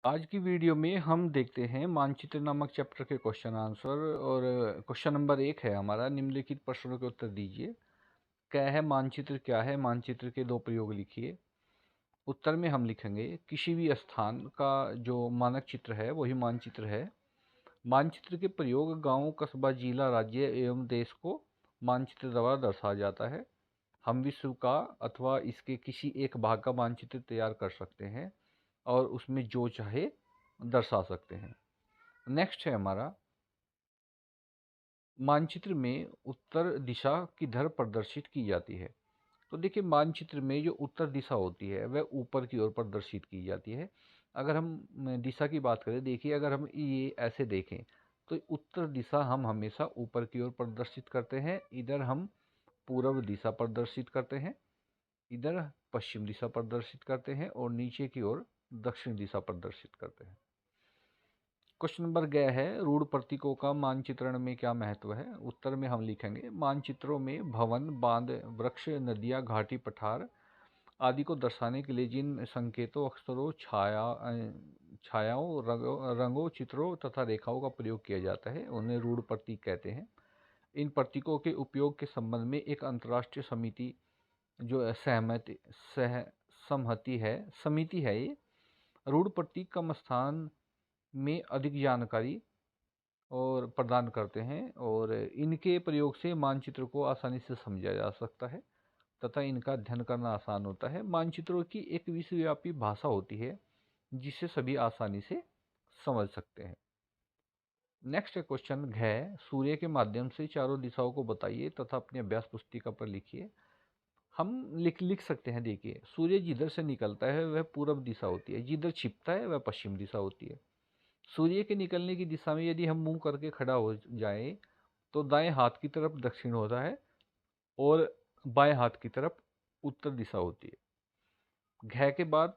आज की वीडियो में हम देखते हैं मानचित्र नामक चैप्टर के क्वेश्चन आंसर। और क्वेश्चन नंबर 1 है हमारा, निम्नलिखित प्रश्नों के उत्तर दीजिए। क्या है मानचित्र, क्या है मानचित्र के दो प्रयोग लिखिए। उत्तर में हम लिखेंगे किसी भी स्थान का जो मानक चित्र है वही मानचित्र है। मानचित्र के प्रयोग गांव, कस्बा, जिला, राज्य एवं देश को मानचित्र द्वारा दर्शाया जाता है। हम विश्व का अथवा इसके किसी एक भाग का मानचित्र तैयार कर सकते हैं और उसमें जो चाहे दर्शा सकते हैं। नेक्स्ट है हमारा, मानचित्र में उत्तर दिशा किधर प्रदर्शित की जाती है। तो देखिए, मानचित्र में जो उत्तर दिशा होती है वह ऊपर की ओर प्रदर्शित की जाती है। अगर हम दिशा की बात करें, देखिए अगर हम ये ऐसे देखें तो उत्तर दिशा हम हमेशा ऊपर की ओर प्रदर्शित करते हैं। इधर हम पूर्व दिशा प्रदर्शित करते हैं, इधर पश्चिम दिशा प्रदर्शित करते हैं और नीचे की ओर दक्षिण दिशा प्रदर्शित करते हैं। क्वेश्चन नंबर गया है, रूढ़ प्रतीकों का मानचित्रण में क्या महत्व है। उत्तर में हम लिखेंगे मानचित्रों में भवन, बांध, वृक्ष, नदियाँ, घाटी, पठार आदि को दर्शाने के लिए जिन संकेतों, अक्षरों, छायाओं, रंगों, चित्रों तथा रेखाओं का प्रयोग किया जाता है उन्हें रूढ़ प्रतीक कहते हैं। इन प्रतीकों के उपयोग के संबंध में एक अंतर्राष्ट्रीय समिति जो सह सहमति है समिति है, ये रूढ़ प्रतीक कम स्थान में अधिक जानकारी और प्रदान करते हैं और इनके प्रयोग से मानचित्र को आसानी से समझा जा सकता है तथा इनका अध्ययन करना आसान होता है। मानचित्रों की एक विश्वव्यापी भाषा होती है जिसे सभी आसानी से समझ सकते हैं। नेक्स्ट है क्वेश्चन घ, सूर्य के माध्यम से चारों दिशाओं को बताइए तथा अपनी अभ्यास पुस्तिका पर लिखिए। हम लिख सकते हैं, देखिए सूर्य जिधर से निकलता है वह पूर्व दिशा होती है, जिधर छिपता है वह पश्चिम दिशा होती है। सूर्य के निकलने की दिशा में यदि हम मुंह करके खड़ा हो जाएं तो दाएं हाथ की तरफ दक्षिण होता है और बाएं हाथ की तरफ उत्तर दिशा होती है। घ के बाद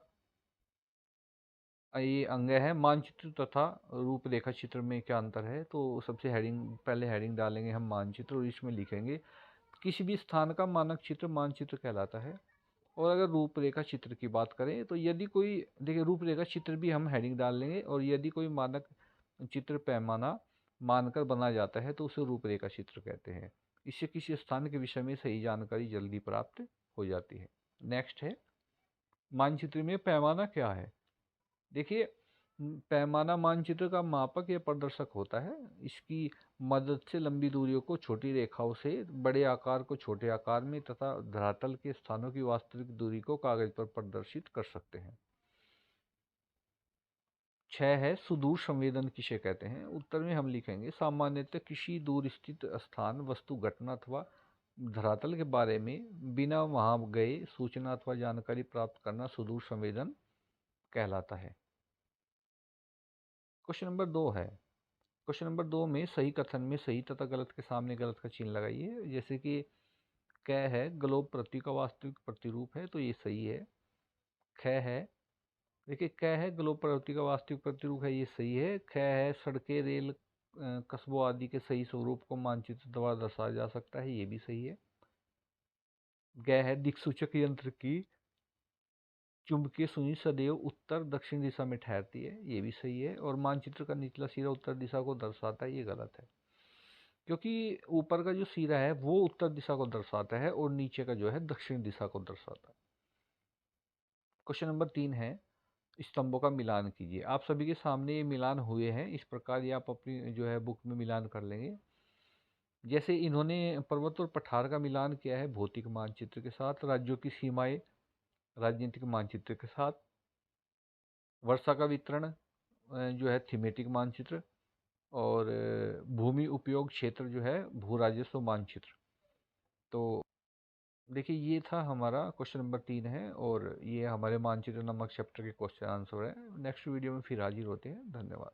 ये अंग है, मानचित्र तथा रूपरेखा चित्र में क्या अंतर है। तो सबसे पहले हेडिंग डालेंगे हम मानचित्र और इसमें लिखेंगे किसी भी स्थान का मानक चित्र मानचित्र कहलाता है। और अगर रूपरेखा चित्र की बात करें तो यदि कोई, देखिए रूपरेखा चित्र भी हम हेडिंग डाल लेंगे, और यदि कोई मानक चित्र पैमाना मानकर बनाया जाता है तो उसे रूपरेखा चित्र कहते हैं। इससे किसी स्थान के विषय में सही जानकारी जल्दी प्राप्त हो जाती है। नेक्स्ट है, मानचित्र में पैमाना क्या है। देखिए, पैमाना मानचित्र का मापक या प्रदर्शक होता है। इसकी मदद से लंबी दूरियों को छोटी रेखाओं से, बड़े आकार को छोटे आकार में तथा धरातल के स्थानों की वास्तविक दूरी को कागज पर प्रदर्शित कर सकते हैं। 6 है, सुदूर संवेदन किसे कहते हैं। उत्तर में हम लिखेंगे सामान्यतः किसी दूर स्थित स्थान, वस्तु, घटना अथवा धरातल के बारे में बिना वहां गए सूचना अथवा जानकारी प्राप्त करना सुदूर संवेदन कहलाता है। क्वेश्चन नंबर 2 है, क्वेश्चन नंबर 2 में सही कथन में सही तथा गलत के सामने गलत का चिन्ह लगाइए। जैसे कि क है, ग्लोब पृथ्वी का वास्तविक प्रतिरूप है, तो ये सही है। ख है, देखिए क है, ग्लोब पृथ्वी का वास्तविक प्रतिरूप है, ये सही है। ख है, सड़कें, रेल, कस्बों आदि के सही स्वरूप को मानचित्र द्वारा दर्शाया जा सकता है, ये भी सही है। ग है, दिक्सूचक यंत्र की चुंबकीय सुई सदैव उत्तर दक्षिण दिशा में ठहरती है, ये भी सही है। और मानचित्र का निचला सिरा उत्तर दिशा को दर्शाता है, ये गलत है, क्योंकि ऊपर का जो सिरा है वो उत्तर दिशा को दर्शाता है और नीचे का जो है दक्षिण दिशा को दर्शाता है। क्वेश्चन नंबर 3 है, स्तंभों का मिलान कीजिए। आप सभी के सामने ये मिलान हुए हैं, इस प्रकार ये आप अपनी जो है बुक में मिलान कर लेंगे। जैसे इन्होंने पर्वत और पठार का मिलान किया है भौतिक मानचित्र के साथ, राज्यों की सीमाएं राजनीतिक मानचित्र के साथ, वर्षा का वितरण जो है थीमेटिक मानचित्र, और भूमि उपयोग क्षेत्र जो है भू राजस्व मानचित्र। तो देखिए, ये था हमारा क्वेश्चन नंबर 3 है और ये हमारे मानचित्र नामक चैप्टर के क्वेश्चन आंसर है। नेक्स्ट वीडियो में फिर हाजिर होते हैं। धन्यवाद।